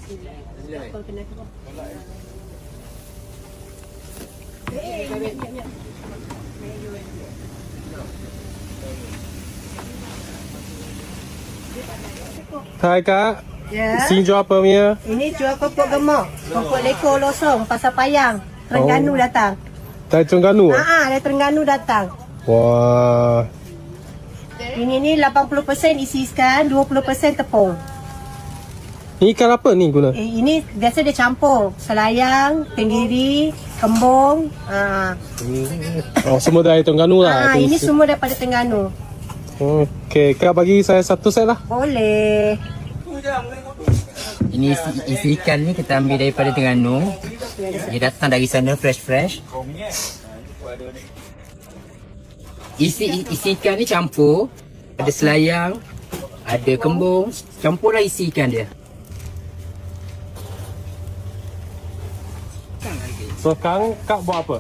Apa kena kau? Hai Kak, Ya. sini jual apa punya? Ini jual pokok gemuk, pokok leko losong, pasar payang. Terengganu datang. Dari Terengganu? Dari Terengganu datang. Wah, Ini ni 80% isi ikan, 20% tepung. ni ikan apa ni guna? Ini biasa dia campur selayang, tenggiri, kembung. Oh, semua dari Terengganu lah. Ini semua daripada Terengganu. Okey, Kak bagi saya satu set lah. Boleh. Ini isi ikan ni kita ambil daripada Terengganu. Dia datang dari sana fresh. Isi ikan ni campur. Ada selayang, ada kembung. Campurlah isi ikan dia. So sekarang Kak buat apa?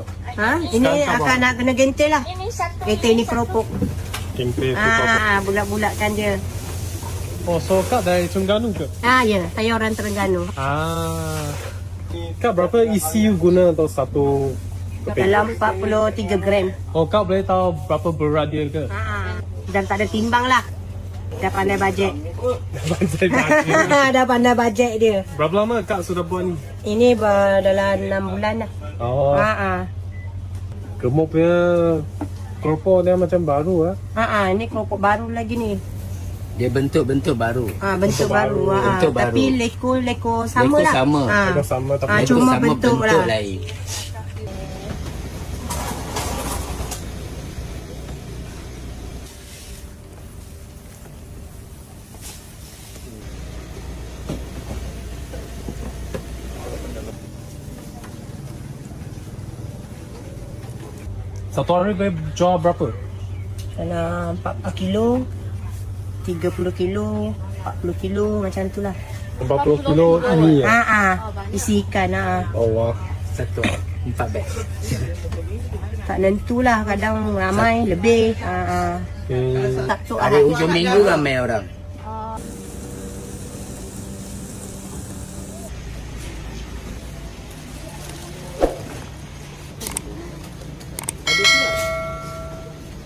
Ini akan nak kena gentil lah. Gentil ni keropok. Tempe Bulat-bulatkan dia. Oh, so Kak dari Terengganu ke? Ya, saya orang Terengganu. Kak berapa isi you guna untuk satu keping? Dalam 43 gram. Oh, Kak boleh tahu berapa berat dia ke? Dan tak ada timbang lah. Dah pandai bajet. Saya baca. Dah pandai bajet dia. Berapa lama Kak sudah buat ni? Ini dalam 6 bulan lah. Oh, gemuk punya keropok dia macam baru lah. Ini keropok baru lagi ni. Dia bentuk-bentuk baru. Bentuk baru. Bentuk baru. Tapi leko sama Leko lah. sama. Ada sama tapi Cuma sama bentuk lah. lain. satu hari boleh jual berapa? Dalam 40 kilo, 30 kilo, 40 kilo macam tu lah. 40 kilo ini ya? Isi ikan. Oh wah. Satu 4 beg. Tak nentulah, kadang ramai, lebih. Tak tu Hari hujung minggu ramai orang.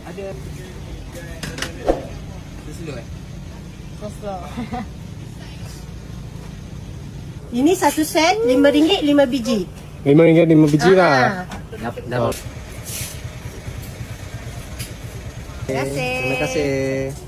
Ada. Ini satu set RM5 5 biji. RM5 5 biji lah. Dah. Terima kasih. Terima kasih.